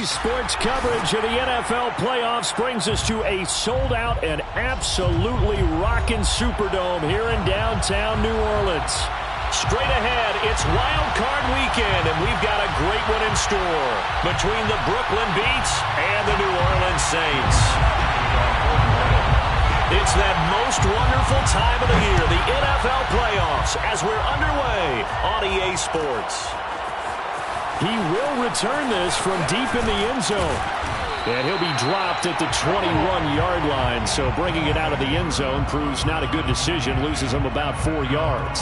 Today's sports coverage of the NFL playoffs brings us to a sold-out and absolutely rocking Superdome here in downtown New Orleans. Straight ahead, it's Wild Card Weekend, and we've got a great one in store between the Brooklyn Beats and the New Orleans Saints. It's that most wonderful time of the year, the NFL playoffs, as we're underway on EA Sports. He will return this from deep in the end zone. And he'll be dropped at the 21-yard line, so bringing it out of the end zone proves not a good decision, loses him about 4 yards.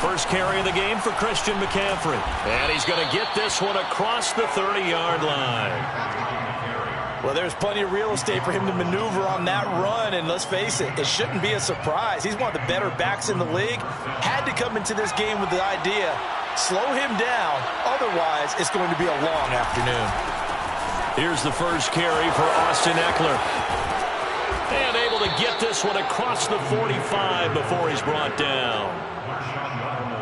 First carry of the game for Christian McCaffrey. And he's going to get this one across the 30-yard line. Well, there's plenty of real estate for him to maneuver on that run, and let's face it, it shouldn't be a surprise. He's one of the better backs in the league. Had to come into this game with the idea, slow him down, otherwise it's going to be a long afternoon. Here's the first carry for Austin Eckler. And able to get this one across the 45 before he's brought down.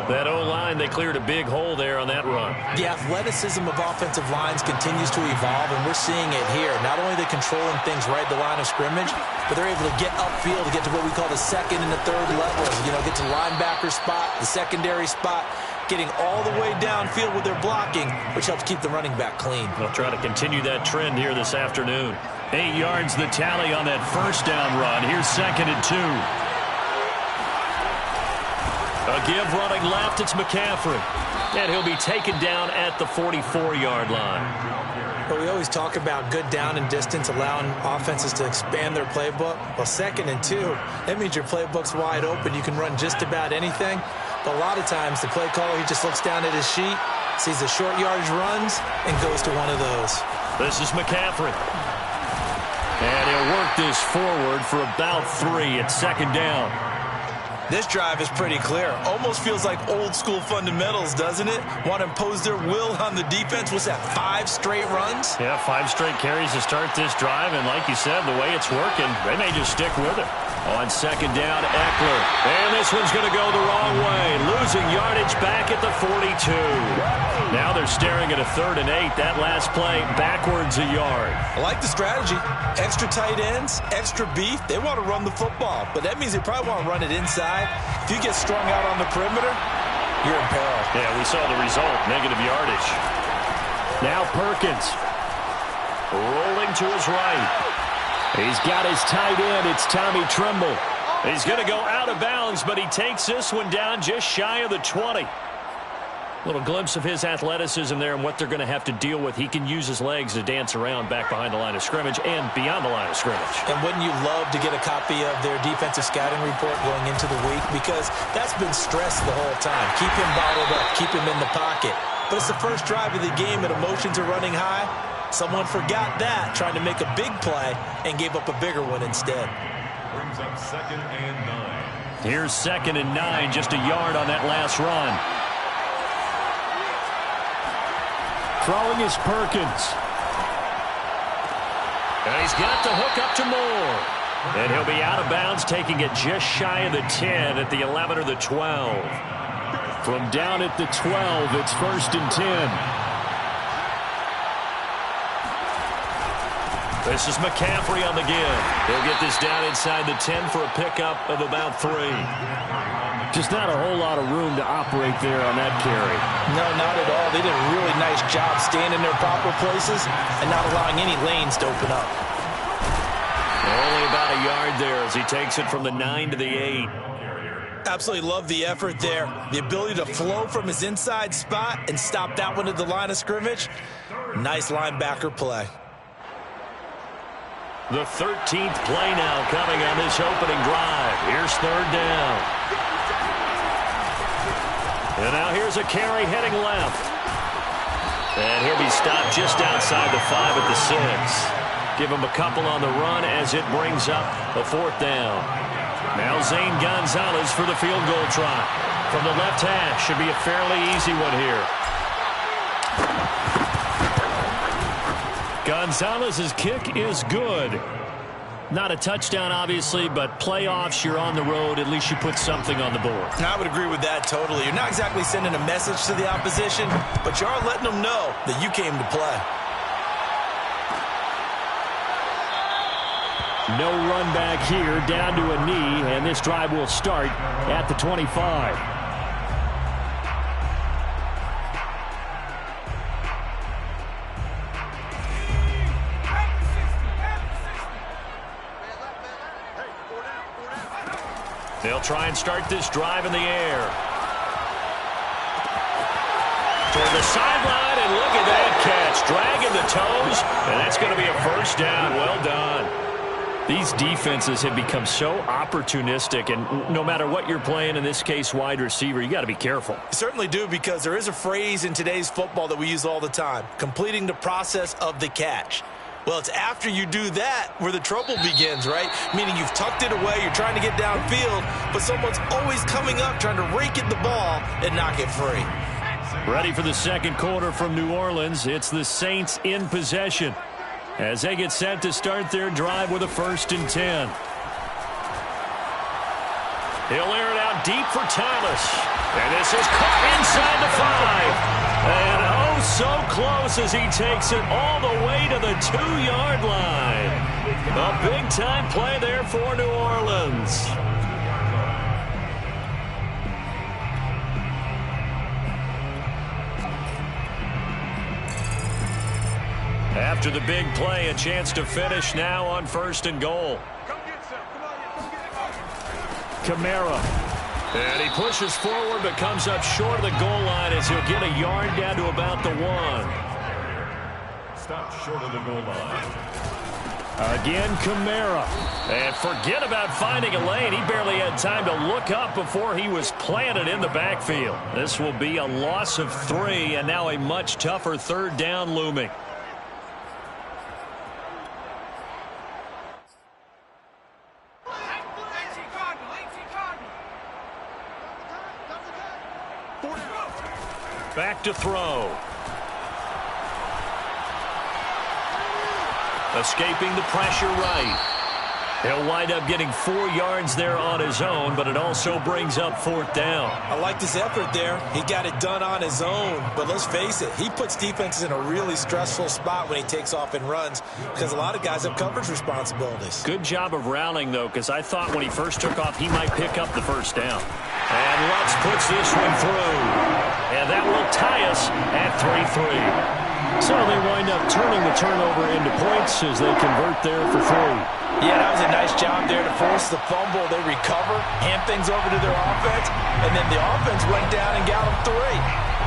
That O-line, they cleared a big hole there on that run. The athleticism of offensive lines continues to evolve, and we're seeing it here. Not only are they controlling things right at the line of scrimmage, but they're able to get upfield to get to what we call the second and the third levels. You know, get to linebacker spot, the secondary spot, getting all the way downfield with their blocking, which helps keep the running back clean. They'll try to continue that trend here this afternoon. 8 yards the tally on that first down run. Here's 2nd and 2. A give running left, it's McCaffrey. And he'll be taken down at the 44-yard line. But we always talk about good down and distance, allowing offenses to expand their playbook. Well, 2nd and 2, that means your playbook's wide open. You can run just about anything. But a lot of times, the play caller, he just looks down at his sheet, sees the short yardage runs, and goes to one of those. This is McCaffrey. And he'll work this forward for about 3 at 2nd down. This drive is pretty clear. Almost feels like old school fundamentals, doesn't it? Want to impose their will on the defense. What's that, 5 straight runs? Yeah, 5 straight carries to start this drive. And like you said, the way it's working, they may just stick with it. On 2nd down, Eckler. And this one's going to go the wrong way. Losing yardage back at the 42. Now they're staring at a 3rd and 8. That last play, backwards a yard. I like the strategy. Extra tight ends, extra beef. They want to run the football, but that means they probably want to run it inside. If you get strung out on the perimeter, you're in peril. Yeah, we saw the result, negative yardage. Now Perkins. Rolling to his right. He's got his tight end. It's Tommy Tremble. He's going to go out of bounds, but he takes this one down just shy of the 20. Little glimpse of his athleticism there and what they're going to have to deal with. He can use his legs to dance around back behind the line of scrimmage and beyond the line of scrimmage. And wouldn't you love to get a copy of their defensive scouting report going into the week? Because that's been stressed the whole time. Keep him bottled up. Keep him in the pocket. But it's the first drive of the game and emotions are running high. Someone forgot that, trying to make a big play, and gave up a bigger one instead. Brings up 2nd and 9. Here's 2nd and 9, just a yard on that last run. Throwing is Perkins. And he's got the hook up to Moore. And he'll be out of bounds, taking it just shy of the 10 at the 11 or the 12. From down at the 12, it's 1st and 10. This is McCaffrey on the give. He'll get this down inside the 10 for a pickup of about 3. Just not a whole lot of room to operate there on that carry. No, not at all. They did a really nice job staying in their proper places and not allowing any lanes to open up. Only about a yard there as he takes it from the 9 to the 8. Absolutely love the effort there. The ability to flow from his inside spot and stop that one at the line of scrimmage. Nice linebacker play. The 13th play now coming on this opening drive. Here's 3rd down. And now here's a carry heading left. And he'll be stopped just outside the 5 at the 6. Give him a couple on the run as it brings up a 4th down. Now Zane Gonzalez for the field goal try. from the left hash. Should be a fairly easy one here. Gonzalez's kick is good. Not a touchdown, obviously, but playoffs, you're on the road. At least you put something on the board. I would agree with that totally. You're not exactly sending a message to the opposition, but you are letting them know that you came to play. No run back here, down to a knee, and this drive will start at the 25. They'll try and start this drive in the air. Toward the sideline, and look at that catch. Dragging the toes, and that's going to be a first down. Well done. These defenses have become so opportunistic, and no matter what you're playing, in this case wide receiver, you got to be careful. You certainly do, because there is a phrase in today's football that we use all the time, completing the process of the catch. Well, it's after you do that where the trouble begins, right? Meaning you've tucked it away, you're trying to get downfield, but someone's always coming up trying to rake at the ball and knock it free. Ready for the second quarter from New Orleans. It's the Saints in possession as they get set to start their drive with a 1st and 10. He'll air it out deep for Thomas. And this is caught inside the 5. And oh, so close as he takes it all the way to the 2-yard line. A big-time play there for New Orleans. After the big play, a chance to finish now on 1st and goal. Kamara. And he pushes forward but comes up short of the goal line as he'll get a yard down to about the 1. Stop short of the goal line. Again, Kamara. And forget about finding a lane. He barely had time to look up before he was planted in the backfield. This will be a loss of 3, and now a much tougher 3rd down looming. Back to throw. Escaping the pressure right. He'll wind up getting 4 yards there on his own, but it also brings up 4th down. I like this effort there. He got it done on his own, but let's face it, he puts defenses in a really stressful spot when he takes off and runs because a lot of guys have coverage responsibilities. Good job of rallying, though, because I thought when he first took off, he might pick up the 1st down. And Lutz puts this one through. And that will tie us at 3-3. So they wind up turning the turnover into points as they convert there for 3. Yeah, that was a nice job there to force the fumble. They recover, hand things over to their offense, and then the offense went down and got them 3.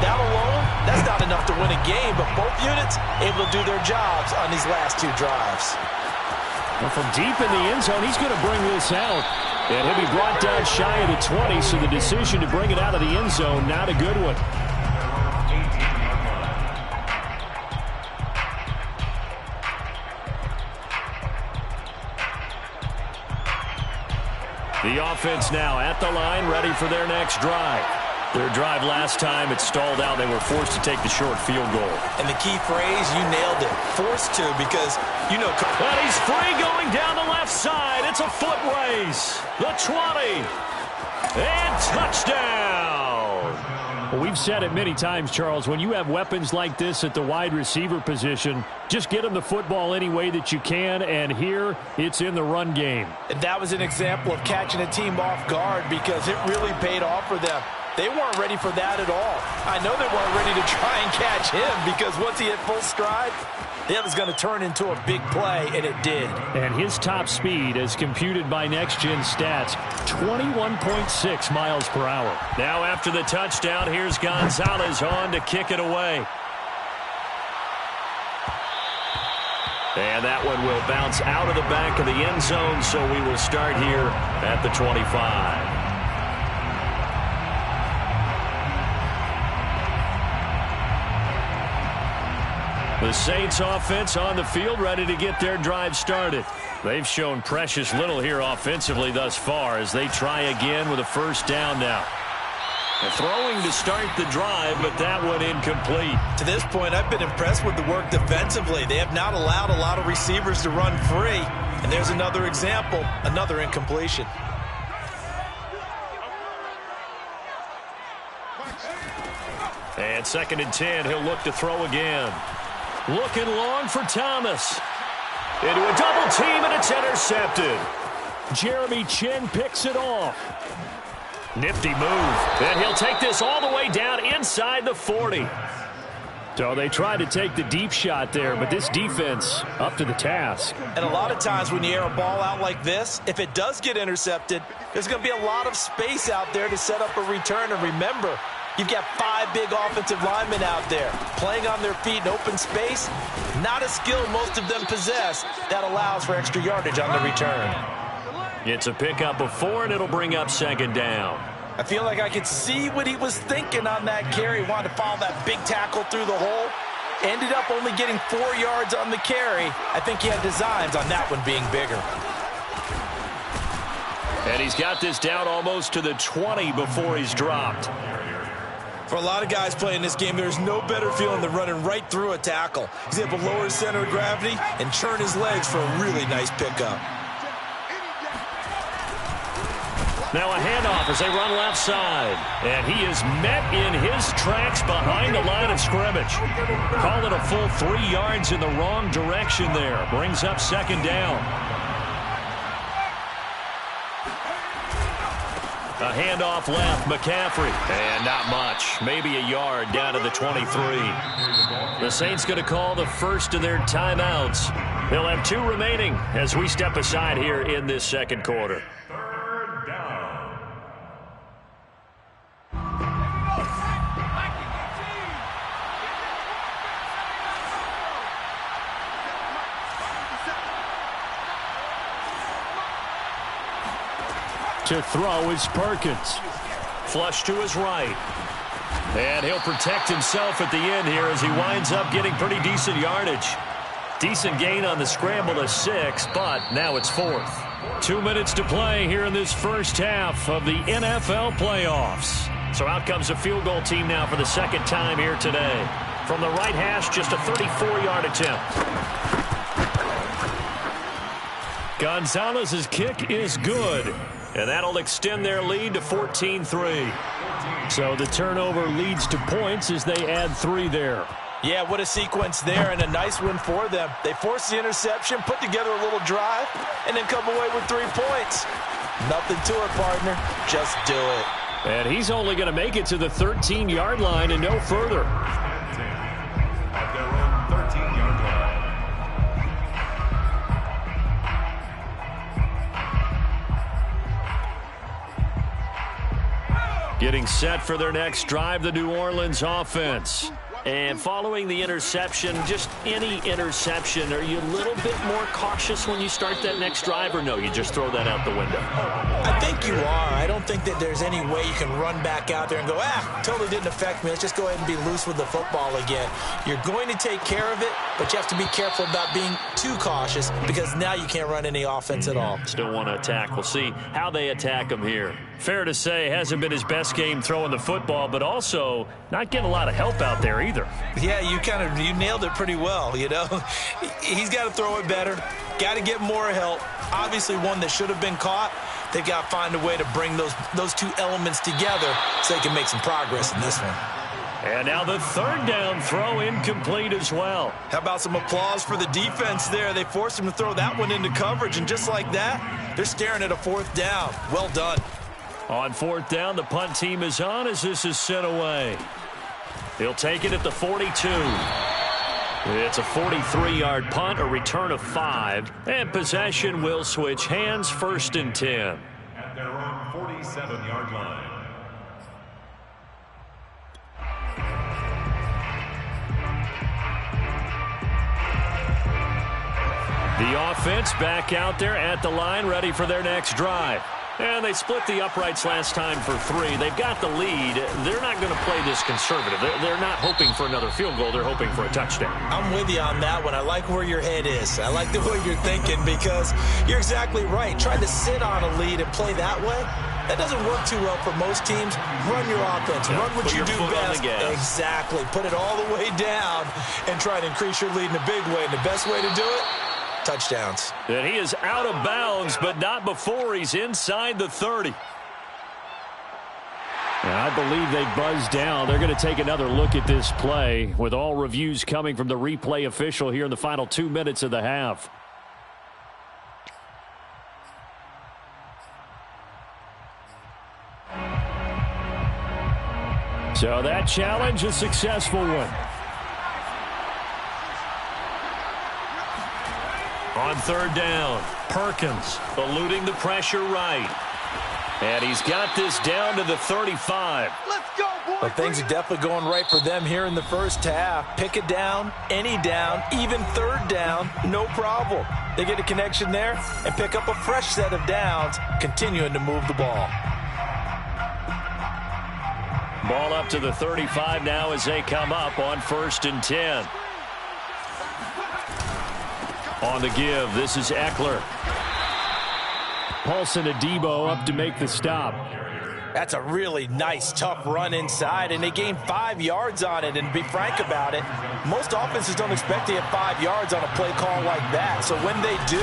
That alone, that's not enough to win a game, but both units able to do their jobs on these last 2 drives. Well, from deep in the end zone, he's going to bring this out. And he'll be brought down shy of the 20, so the decision to bring it out of the end zone, not a good one. The offense now at the line, ready for their next drive. Their drive last time, it stalled out. They were forced to take the short field goal. And the key phrase, you nailed it, forced to, because, you know. And he's free going down the left side. It's a foot race. The 20. And touchdown. Well, we've said it many times, Charles, when you have weapons like this at the wide receiver position, just get them the football any way that you can, and here it's in the run game. And that was an example of catching a team off guard because it really paid off for them. They weren't ready for that at all. I know they weren't ready to try and catch him because once he hit full stride, it was going to turn into a big play, and it did. And his top speed, as computed by Next Gen Stats, 21.6 miles per hour. Now after the touchdown, here's Gonzalez on to kick it away. And that one will bounce out of the back of the end zone, so we will start here at the 25. The Saints offense on the field, ready to get their drive started. They've shown precious little here offensively thus far as they try again with a 1st down now. And throwing to start the drive, but that one incomplete. To this point, I've been impressed with the work defensively. They have not allowed a lot of receivers to run free. And there's another example, another incompletion. And 2nd and 10, he'll look to throw again. Looking long for Thomas. Into a double team, and it's intercepted. Jeremy Chin picks it off. Nifty move. And he'll take this all the way down inside the 40. So they tried to take the deep shot there, but this defense up to the task. And a lot of times when you air a ball out like this, if it does get intercepted, there's going to be a lot of space out there to set up a return. And remember, you've got 5 big offensive linemen out there playing on their feet in open space. Not a skill most of them possess that allows for extra yardage on the return. It's a pickup of 4, and it'll bring up 2nd down. I feel like I could see what he was thinking on that carry. Wanted to follow that big tackle through the hole. Ended up only getting 4 yards on the carry. I think he had designs on that one being bigger. And he's got this down almost to the 20 before he's dropped. For a lot of guys playing this game, there's no better feeling than running right through a tackle. He's able to lower his center of gravity and churn his legs for a really nice pickup. Now a handoff as they run left side. And he is met in his tracks behind the line of scrimmage. Call it a full 3 yards in the wrong direction there. Brings up 2nd down. A handoff left, McCaffrey. And not much. Maybe a yard down to the 23. The Saints going to call the first of their timeouts. They'll have 2 remaining as we step aside here in this 2nd quarter. To throw is Perkins. Flush to his right. And he'll protect himself at the end here as he winds up getting pretty decent yardage. Decent gain on the scramble to 6, but now it's 4th. 2 minutes to play here in this first half of the NFL playoffs. So out comes a field goal team now for the 2nd time here today. From the right hash, just a 34-yard attempt. Gonzalez's kick is good. And that'll extend their lead to 14-3. So the turnover leads to points as they add 3 there. Yeah, what a sequence there, and a nice win for them. They forced the interception, put together a little drive, and then come away with 3 points. Nothing to it, partner. Just do it. And he's only going to make it to the 13-yard line and no further. At their own 13-yard line. Getting set for their next drive, the New Orleans offense. And following the interception, just any interception, are you a little bit more cautious when you start that next drive, or no, you just throw that out the window? I think you are. I don't think that there's any way you can run back out there and go, totally didn't affect me. Let's just go ahead and be loose with the football again. You're going to take care of it, but you have to be careful about being too cautious because now you can't run any offense at all. Still want to attack. We'll see how they attack him here. Fair to say, hasn't been his best game throwing the football, but also not getting a lot of help out there either. Yeah, you nailed it pretty well, you know. He's got to throw it better, got to get more help. Obviously one that should have been caught. They've got to find a way to bring those 2 elements together so they can make some progress in this one. And now the 3rd down throw incomplete as well. How about some applause for the defense there? They forced him to throw that one into coverage, and just like that, they're staring at a 4th down. Well done. On 4th down, the punt team is on as this is sent away. He'll take it at the 42. It's a 43-yard punt, a return of 5, and possession will switch hands, 1st and 10. At their own 47-yard line. The offense back out there at the line, ready for their next drive. And they split the uprights last time for 3. They've got the lead. They're not going to play this conservative. They're not hoping for another field goal. They're hoping for a touchdown. I'm with you on that one. I like where your head is. I like the way you're thinking because you're exactly right. Trying to sit on a lead and play that way, That doesn't work too well for most teams. Run your offense. Run what you do best. Exactly. Put it all the way down and try to increase your lead in a big way. And the best way to do it, touchdowns. And he is out of bounds, but not before he's inside the 30. And I believe they buzzed down. They're going to take another look at this play with all reviews coming from the replay official here in the final 2 minutes of the half. So that challenge, a successful one. On third down, Perkins eluding the pressure right. And he's got this down to the 35. Let's go, boys. Well, things are definitely going right for them here in the first half. Pick it down, any down, even third down, no problem. They get a connection there and pick up a fresh set of downs, continuing to move the ball. Ball up to the 35 now as they come up on 1st and 10. On the give, this is Eckler. Paulson Adebo up to make the stop. That's a really nice, tough run inside, and they gained 5 yards on it. And to be frank about it, most offenses don't expect to get 5 yards on a play call like that. So when they do,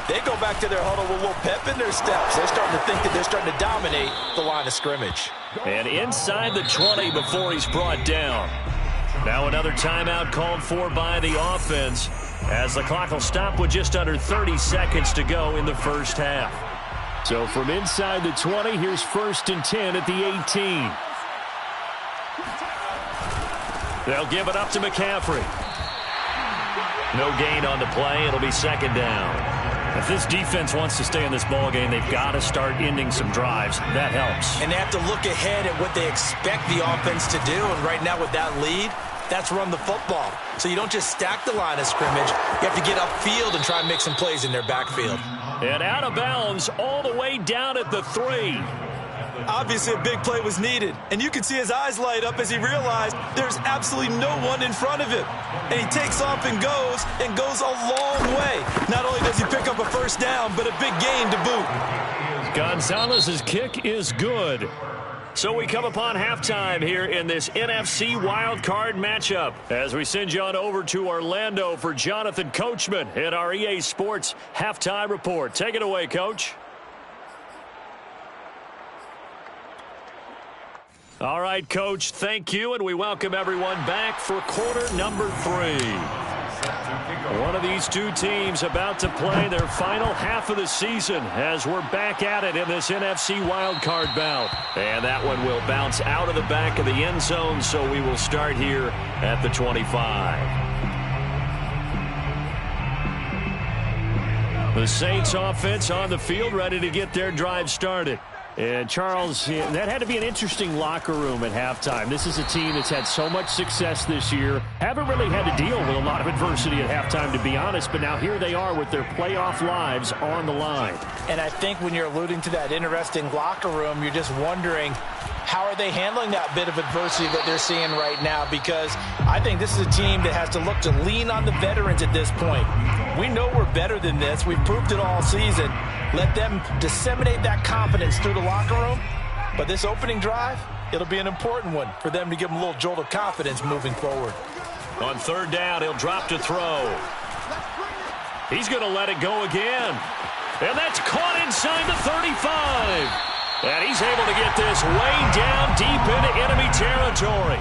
they go back to their huddle with a little pep in their steps. They're starting to think that they're starting to dominate the line of scrimmage. And inside the 20 before he's brought down. Now another timeout called for by the offense as the clock will stop with just under 30 seconds to go in the first half. So from inside the 20, here's 1st and 10 at the 18. They'll give it up to McCaffrey. No gain on the play. It'll be 2nd down. If this defense wants to stay in this ballgame, they've got to start ending some drives. That helps. And they have to look ahead at what they expect the offense to do. And right now with that lead, that's run the football. So you don't just stack the line of scrimmage. You have to get upfield and try and make some plays in their backfield. And out of bounds all the way down at the 3. Obviously, a big play was needed. And you can see his eyes light up as he realized there's absolutely no one in front of him. And he takes off and goes a long way. Not only does he pick up a first down, but a big gain to boot. Gonzalez's kick is good. So we come upon halftime here in this NFC wildcard matchup as we send you on over to Orlando for Jonathan Coachman at our EA Sports Halftime Report. Take it away, Coach. All right, Coach, thank you, and we welcome everyone back for quarter number 3. One of these two teams about to play their final half of the season as we're back at it in this NFC wildcard bout. And that one will bounce out of the back of the end zone, so we will start here at the 25. The Saints offense on the field, ready to get their drive started. And, Charles, that had to be an interesting locker room at halftime. This is a team that's had so much success this year. Haven't really had to deal with a lot of adversity at halftime, to be honest. But now here they are with their playoff lives on the line. And I think when you're alluding to that interesting locker room, you're just wondering, how are they handling that bit of adversity that they're seeing right now? Because I think this is a team that has to look to lean on the veterans at this point. We know we're better than this. We've proved it all season. Let them disseminate that confidence through the locker room. But this opening drive, it'll be an important one for them to give them a little jolt of confidence moving forward. On third down, he'll drop to throw. He's going to let it go again. And that's caught inside the 35. And he's able to get this way down deep into enemy territory.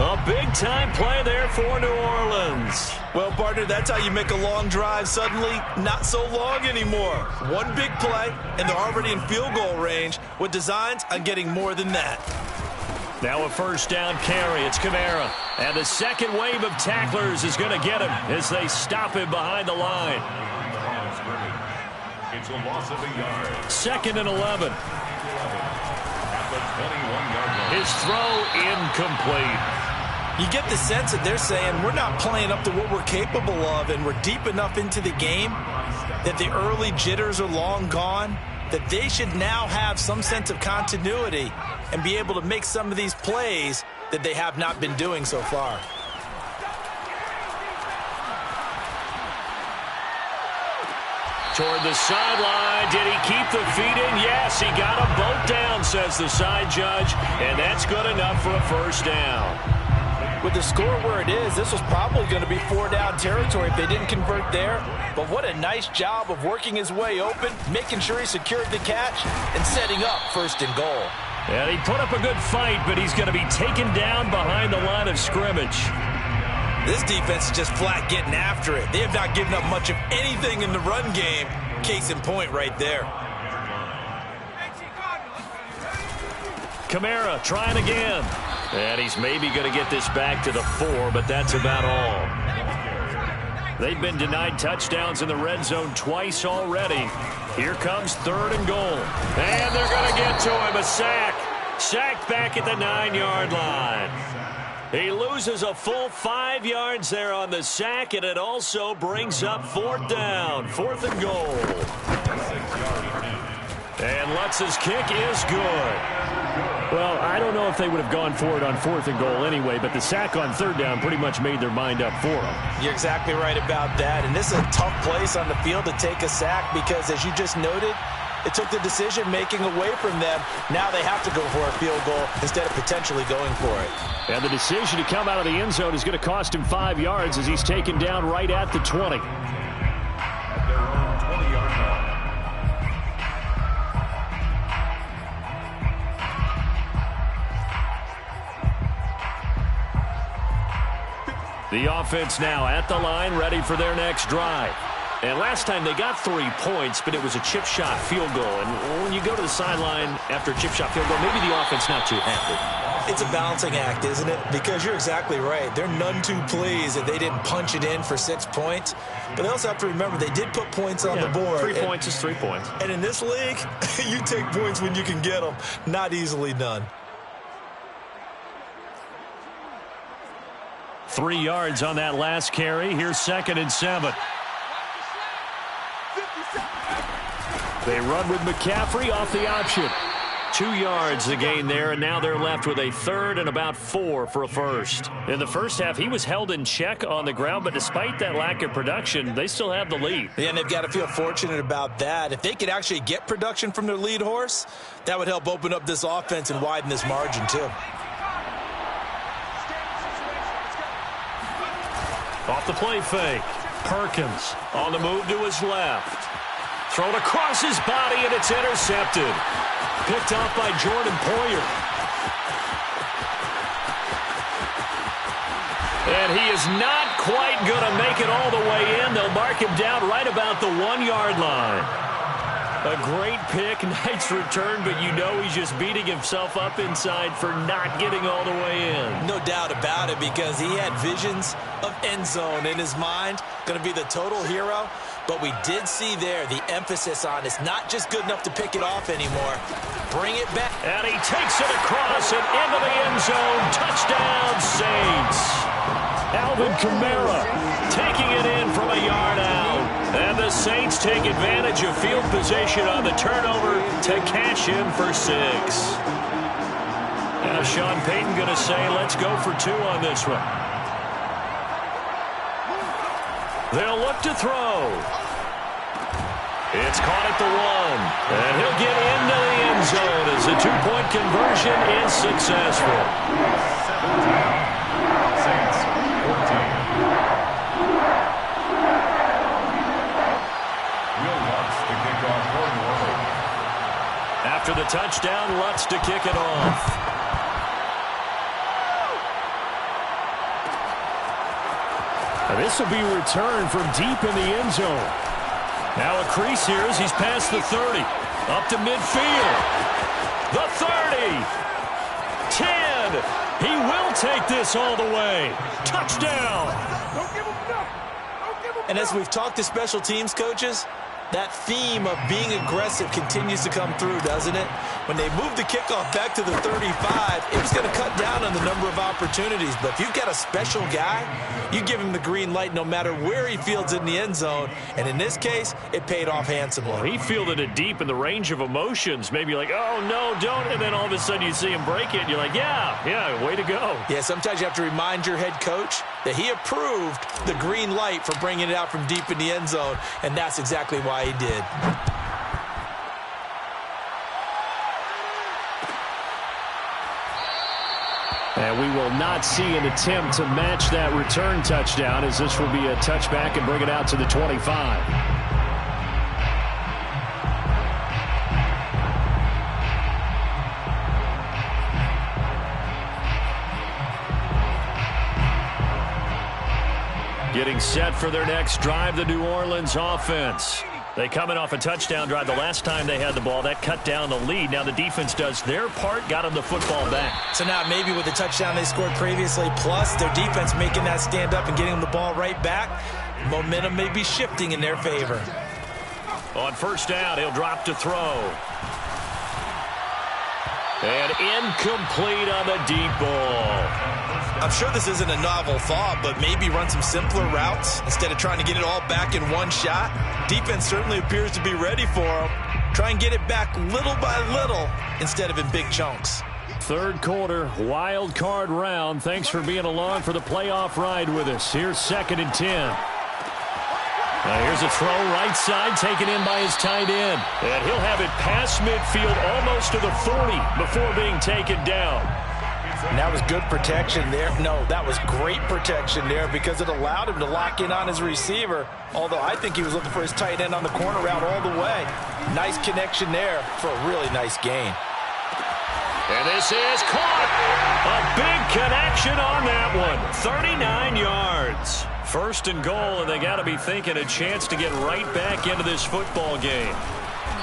A big-time play there for New Orleans. Well, partner, that's how you make a long drive suddenly not so long anymore. One big play, and they're already in field goal range with designs on getting more than that. Now a first down carry. It's Kamara. And the second wave of tacklers is going to get him as they stop him behind the line. It's a loss of a yard. 2nd and 11. At the 21-yard line. His throw incomplete. You get the sense that they're saying we're not playing up to what we're capable of, and we're deep enough into the game that the early jitters are long gone, that they should now have some sense of continuity and be able to make some of these plays that they have not been doing so far. Toward the sideline. Did he keep the feet in? Yes, he got them both down, says the side judge. And that's good enough for a first down. With the score where it is, this was probably going to be 4-down territory if they didn't convert there. But what a nice job of working his way open, making sure he secured the catch, and setting up first and goal. And he put up a good fight, but he's going to be taken down behind the line of scrimmage. This defense is just flat getting after it. They have not given up much of anything in the run game. Case in point right there. Kamara trying again. And he's maybe going to get this back to the 4, but that's about all. They've been denied touchdowns in the red zone twice already. Here comes 3rd and goal. And they're going to get to him. A sack. Sacked back at the 9-yard line. He loses a full 5 yards there on the sack, and it also brings up 4th down. 4th and goal. And Lutz's kick is good. Well, I don't know if they would have gone for it on 4th and goal anyway, but the sack on 3rd down pretty much made their mind up for them. You're exactly right about that, and this is a tough place on the field to take a sack because, as you just noted, it took the decision-making away from them. Now they have to go for a field goal instead of potentially going for it. And the decision to come out of the end zone is going to cost him 5 yards as he's taken down right at the 20. At their own 20-yard line. The offense now at the line, ready for their next drive. And last time they got 3 points, but it was a chip shot field goal. And when you go to the sideline after a chip shot field goal, maybe the offense not too happy. It's a balancing act, isn't it? Because you're exactly right. They're none too pleased that they didn't punch it in for 6 points. But they also have to remember they did put points on the board. 3 points is 3 points. And in this league, you take points when you can get them. Not easily done. 3 yards on that last carry. Here's 2nd and 7. They run with McCaffrey off the option. 2 yards the gain there, and now they're left with a 3rd and about 4 for a first. In the first half, he was held in check on the ground, but despite that lack of production, they still have the lead. Yeah, and they've got to feel fortunate about that. If they could actually get production from their lead horse, that would help open up this offense and widen this margin too. Off the play fake. Perkins on the move to his left. Thrown across his body, and it's intercepted. Picked off by Jordan Poyer. And he is not quite going to make it all the way in. They'll mark him down right about the 1-yard line. A great pick, nice return, but you know he's just beating himself up inside for not getting all the way in. No doubt about it, because he had visions of end zone in his mind. Going to be the total hero. But we did see there the emphasis on it's not just good enough to pick it off anymore. Bring it back. And he takes it across and into the end zone. Touchdown, Saints. Alvin Kamara taking it in from a yard out. And the Saints take advantage of field position on the turnover to cash in for 6. Now Sean Payton going to say, let's go for 2 on this one. They'll look to throw. It's caught at the 1. And he'll get into the end zone as the 2-point conversion is successful. 17. Saints 14. Will Lutz to kick off for New Orleans. After the touchdown, Lutz to kick it off. This will be returned from deep in the end zone. Now a crease here as he's past the 30. Up to midfield. The 30. 10. He will take this all the way. Touchdown. And as we've talked to special teams coaches, that theme of being aggressive continues to come through, doesn't it? When they move the kickoff back to the 35, it was going to cut down on the number of opportunities. But if you've got a special guy, you give him the green light no matter where he fields in the end zone. And in this case, it paid off handsomely. Well, he fielded it deep in the range of emotions. Maybe like, oh, no, don't. And then all of a sudden you see him break it. And you're like, yeah, way to go. Yeah, sometimes you have to remind your head coach, that he approved the green light for bringing it out from deep in the end zone, and that's exactly why he did. And we will not see an attempt to match that return touchdown, as this will be a touchback and bring it out to the 25. Getting set for their next drive, the New Orleans offense. They come in off a touchdown drive. The last time they had the ball, that cut down the lead. Now the defense does their part, got them the football back. So now maybe with the touchdown they scored previously, plus their defense making that stand up and getting them the ball right back, momentum may be shifting in their favor. On first down, he'll drop to throw. And incomplete on the deep ball. I'm sure this isn't a novel thought, but maybe run some simpler routes instead of trying to get it all back in one shot. Defense certainly appears to be ready for him. Try and get it back little by little instead of in big chunks. Third quarter, wild card round. Thanks for being along for the playoff ride with us. Here's 2nd and 10. Now here's a throw right side taken in by his tight end. And he'll have it past midfield almost to the 40 before being taken down. And that was good protection there. No, that was great protection there because it allowed him to lock in on his receiver, although I think he was looking for his tight end on the corner route all the way. Nice connection there for a really nice gain. And this is caught. A big connection on that one. 39 yards. 1st and goal, and they got to be thinking a chance to get right back into this football game.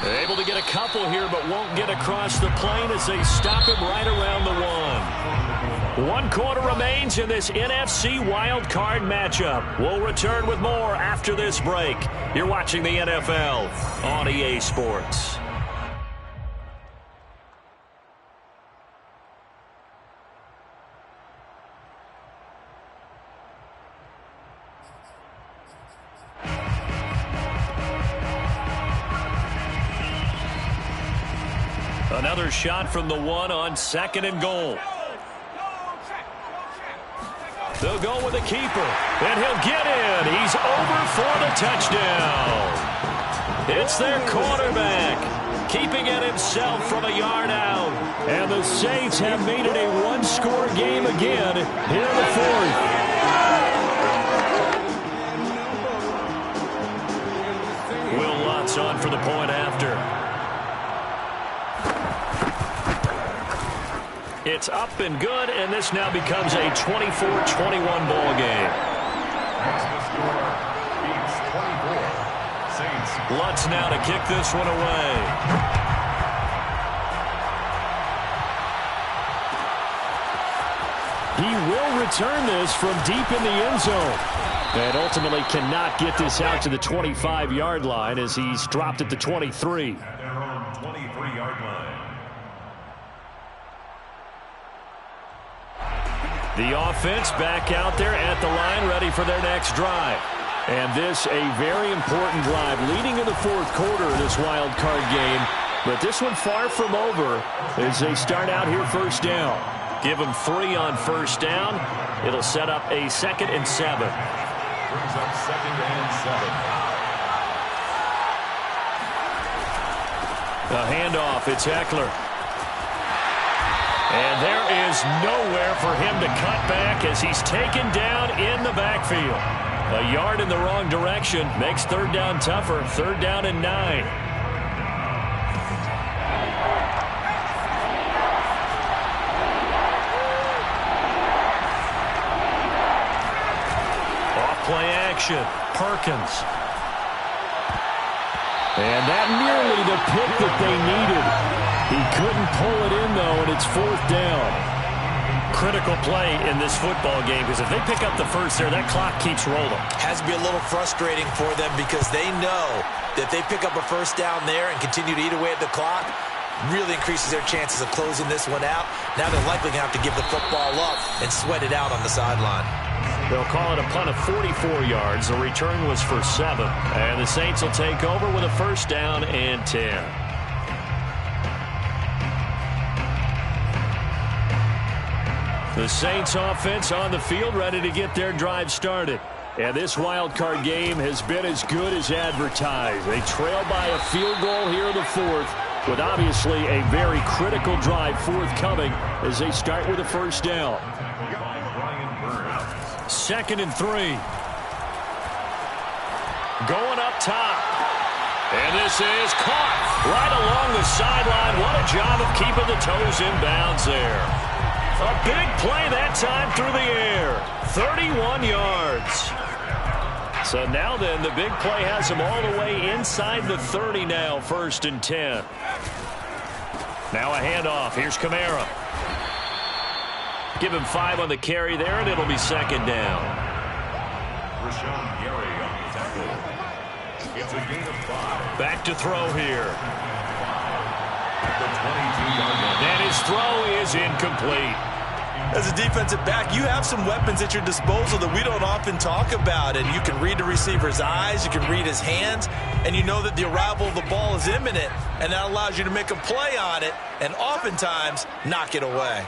They're able to get a couple here, but won't get across the plane as they stop him right around the 1. 1 quarter remains in this NFC wild card matchup. We'll return with more after this break. You're watching the NFL on EA Sports. Another shot from the 1 on 2nd and goal. They'll go with the keeper, and he'll get in. He's over for the touchdown. It's their quarterback, keeping it himself from a yard out. And the Saints have made it a one-score game again here in the 4th. Will Lutz on for the point after. It's up and good, and this now becomes a 24-21 ball game. Lutz now to kick this one away. He will return this from deep in the end zone. And ultimately cannot get this out to the 25-yard line as he's dropped at the 23. At their own 23-yard line. The offense back out there at the line, ready for their next drive. And this a very important drive leading in the 4th quarter of this wild card game. But this one far from over as they start out here first down. Give them 3 on first down. It'll set up a 2nd and 7. Brings up 2nd and 7. The handoff, it's Eckler. And there is nowhere for him to cut back as he's taken down in the backfield. A yard in the wrong direction makes 3rd down tougher. 3rd down and 9. Off-play action. Perkins. And that nearly the pick that they needed. He couldn't pull it in, though, and it's 4th down. Critical play in this football game because if they pick up the first there, that clock keeps rolling. Has to be a little frustrating for them because they know that they pick up a first down there and continue to eat away at the clock, really increases their chances of closing this one out. Now they're likely going to have to give the football up and sweat it out on the sideline. They'll call it a punt of 44 yards. The return was for 7. And the Saints will take over with a 1st down and 10. The Saints offense on the field, ready to get their drive started. And this wild card game has been as good as advertised. They trail by a field goal here in the fourth, with obviously a very critical drive forthcoming as they start with a first down. 2nd and 3. Going up top. And this is caught right along the sideline. What a job of keeping the toes in bounds there. A big play that time through the air. 31 yards. So now then, the big play has him all the way inside the 30 now, 1st and 10. Now a handoff. Here's Kamara. Give him 5 on the carry there, and it'll be 2nd down. It's a gain of 5. Back to throw here. And his throw is incomplete. As a defensive back, you have some weapons at your disposal that we don't often talk about. And you can read the receiver's eyes, you can read his hands, and you know that the arrival of the ball is imminent. And that allows you to make a play on it and oftentimes knock it away.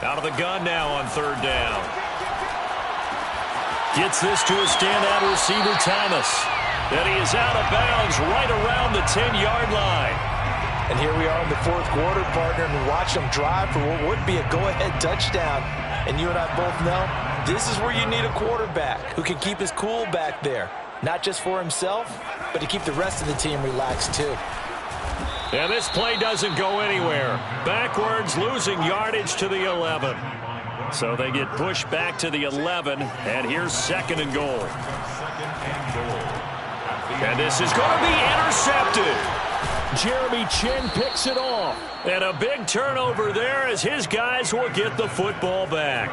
Out of the gun now on 3rd down. Gets this to a standout receiver, Thomas. Then he is out of bounds right around the 10-yard line. And here we are in the 4th quarter, partner, and watch them drive for what would be a go-ahead touchdown. And you and I both know this is where you need a quarterback who can keep his cool back there, not just for himself, but to keep the rest of the team relaxed too. And this play doesn't go anywhere. Backwards, losing yardage to the 11. So they get pushed back to the 11, and here's 2nd and goal. And this is going to be intercepted. Jeremy Chin picks it off. And a big turnover there as his guys will get the football back.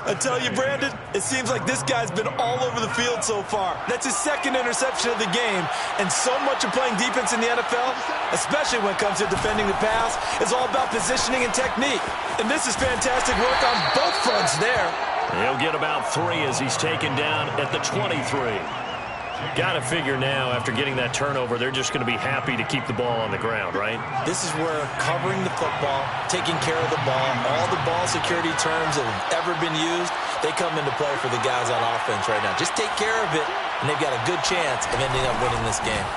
I tell you, Brandon, it seems like this guy's been all over the field so far. That's his 2nd interception of the game. And so much of playing defense in the NFL, especially when it comes to defending the pass, is all about positioning and technique. And this is fantastic work on both fronts there. He'll get about 3 as he's taken down at the 23. Got to figure now, after getting that turnover, they're just going to be happy to keep the ball on the ground, right? This is where covering the football, taking care of the ball, all the ball security terms that have ever been used, they come into play for the guys on offense right now. Just take care of it, and they've got a good chance of ending up winning this game.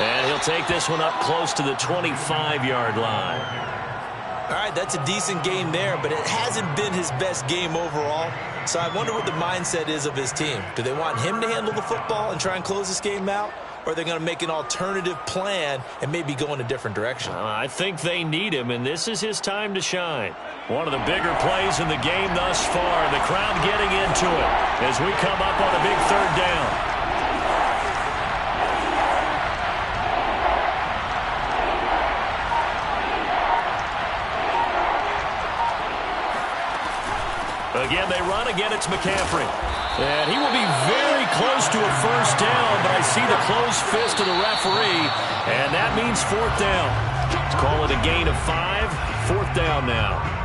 And he'll take this one up close to the 25-yard line. All right, that's a decent game there, but it hasn't been his best game overall. So I wonder what the mindset is of his team. Do they want him to handle the football and try and close this game out? Or are they going to make an alternative plan and maybe go in a different direction? I think they need him, and this is his time to shine. One of the bigger plays in the game thus far. The crowd getting into it as we come up on a big 3rd down. Again, they run. Again, it's McCaffrey. And he will be very close to a first down, but I see the closed fist of the referee, and that means 4th down. Let's call it a gain of 5. 4th down now.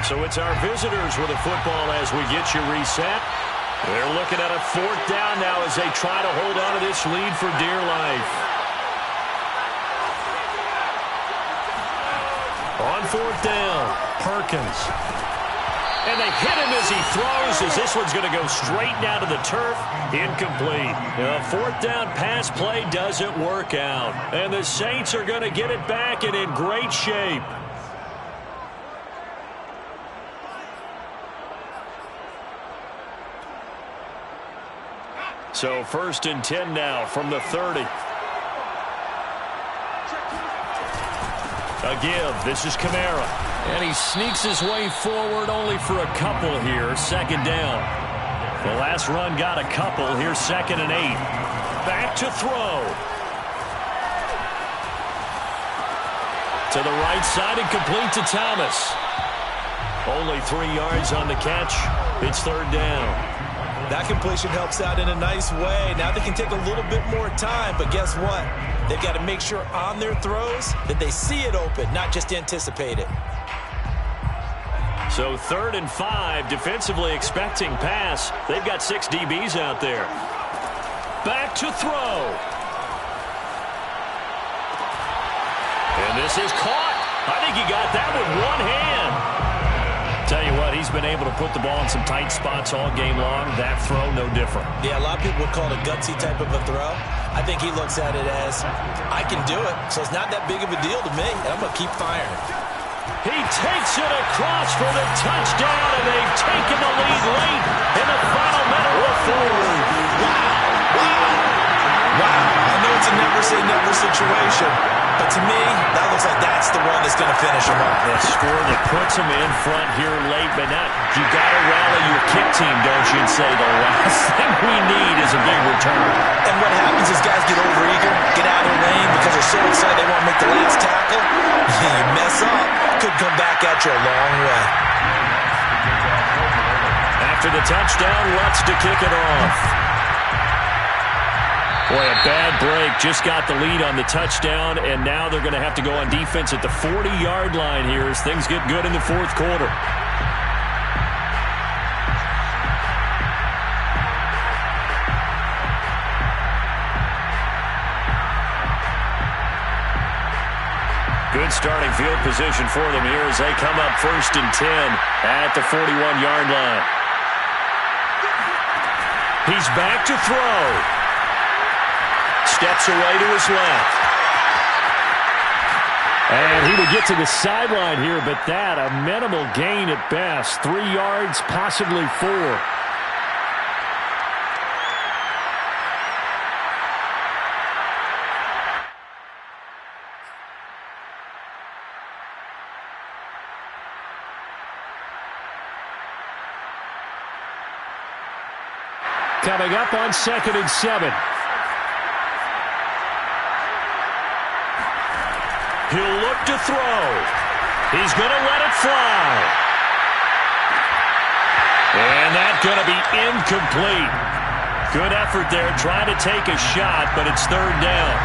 So it's our visitors with a football as we get you reset. They're looking at a 4th down now as they try to hold on to this lead for dear life. On 4th down, Perkins. And they hit him as he throws, as this one's going to go straight down to the turf. Incomplete. A 4th down pass play doesn't work out. And the Saints are going to get it back and in great shape. So 1st and 10 now from the 30. A give. This is Kamara. And he sneaks his way forward only for a couple here. 2nd down. The last run got a couple. Here's 2nd and 8. Back to throw. To the right side and complete to Thomas. Only 3 yards on the catch. It's 3rd down. That completion helps out in a nice way. Now they can take a little bit more time, but guess what? They've got to make sure on their throws that they see it open, not just anticipate it. So 3rd and 5, defensively expecting pass. They've got 6 DBs out there. Back to throw. And this is caught. I think he got that with one hand. Tell you what, he's been able to put the ball in some tight spots all game long. That throw, no different. Yeah, a lot of people would call it a gutsy type of a throw. I think he looks at it as, I can do it, so it's not that big of a deal to me, and I'm going to keep firing. He takes it across for the touchdown, and they've taken the lead late in the final minute of the fourth. Wow. I know it's a never-say-never situation, but to me, that looks like that's the one that's going to finish him off. The score that puts him in front here late, but now you got to rally your kick team, don't you, and say the last thing we need is a big return. And what happens is guys get overeager, get out of their lane because they're so excited they want to make the last tackle. You mess up, could come back at you a long way. After the touchdown, Lutz to kick it off. Boy, a bad break. Just got the lead on the touchdown, and now they're going to have to go on defense at the 40-yard line here as things get good in the fourth quarter. Good starting field position for them here as they come up 1st and 10 at the 41-yard line. He's back to throw. Steps away to his left. And he would get to the sideline here, but that, a minimal gain at best. 3 yards, possibly 4. Coming up on 2nd and 7. He'll look to throw. He's going to let it fly. And that's going to be incomplete. Good effort there, trying to take a shot, but it's 3rd down.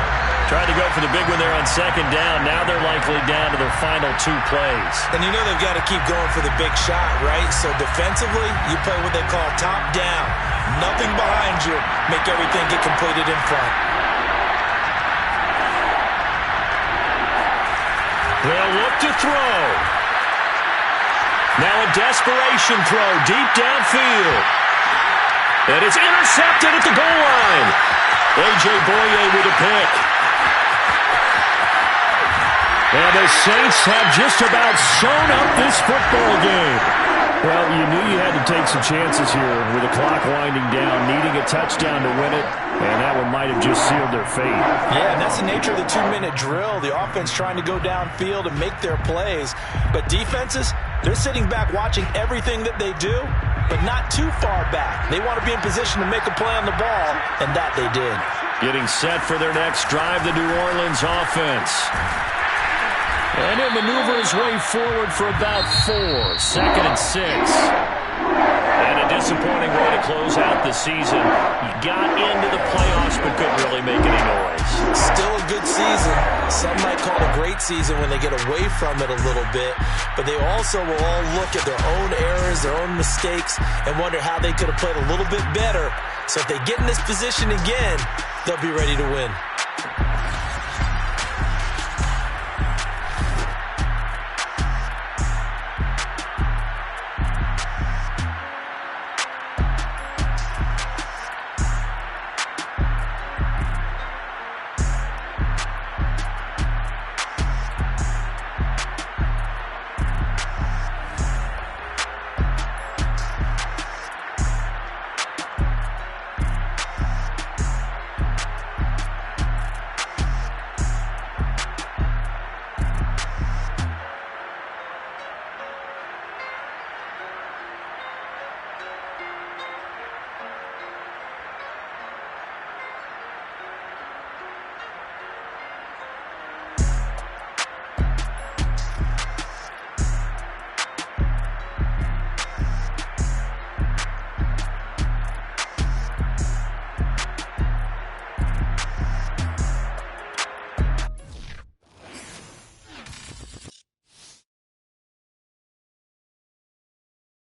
Tried to go for the big one there on 2nd down. Now they're likely down to their final 2 plays. And you know they've got to keep going for the big shot, right? So defensively, you play what they call top down. Nothing behind you. Make everything get completed in front. They'll look to throw. Now a desperation throw deep downfield. And it's intercepted at the goal line. A.J. Boye with a pick. And the Saints have just about sewn up this football game. Well, you knew you had to take some chances here with the clock winding down, needing a touchdown to win it, and that one might have just sealed their fate. Yeah, and that's the nature of the 2-minute drill. The offense trying to go downfield and make their plays. But defenses, they're sitting back watching everything that they do, but not too far back. They want to be in position to make a play on the ball, and that they did. Getting set for their next drive, the New Orleans offense. And he'll maneuver his way forward for about 4. 2nd and 6. And a disappointing way to close out the season. He got into the playoffs but couldn't really make any noise. Still a good season. Some might call it a great season when they get away from it a little bit. But they also will all look at their own errors, their own mistakes, and wonder how they could have played a little bit better. So if they get in this position again, they'll be ready to win.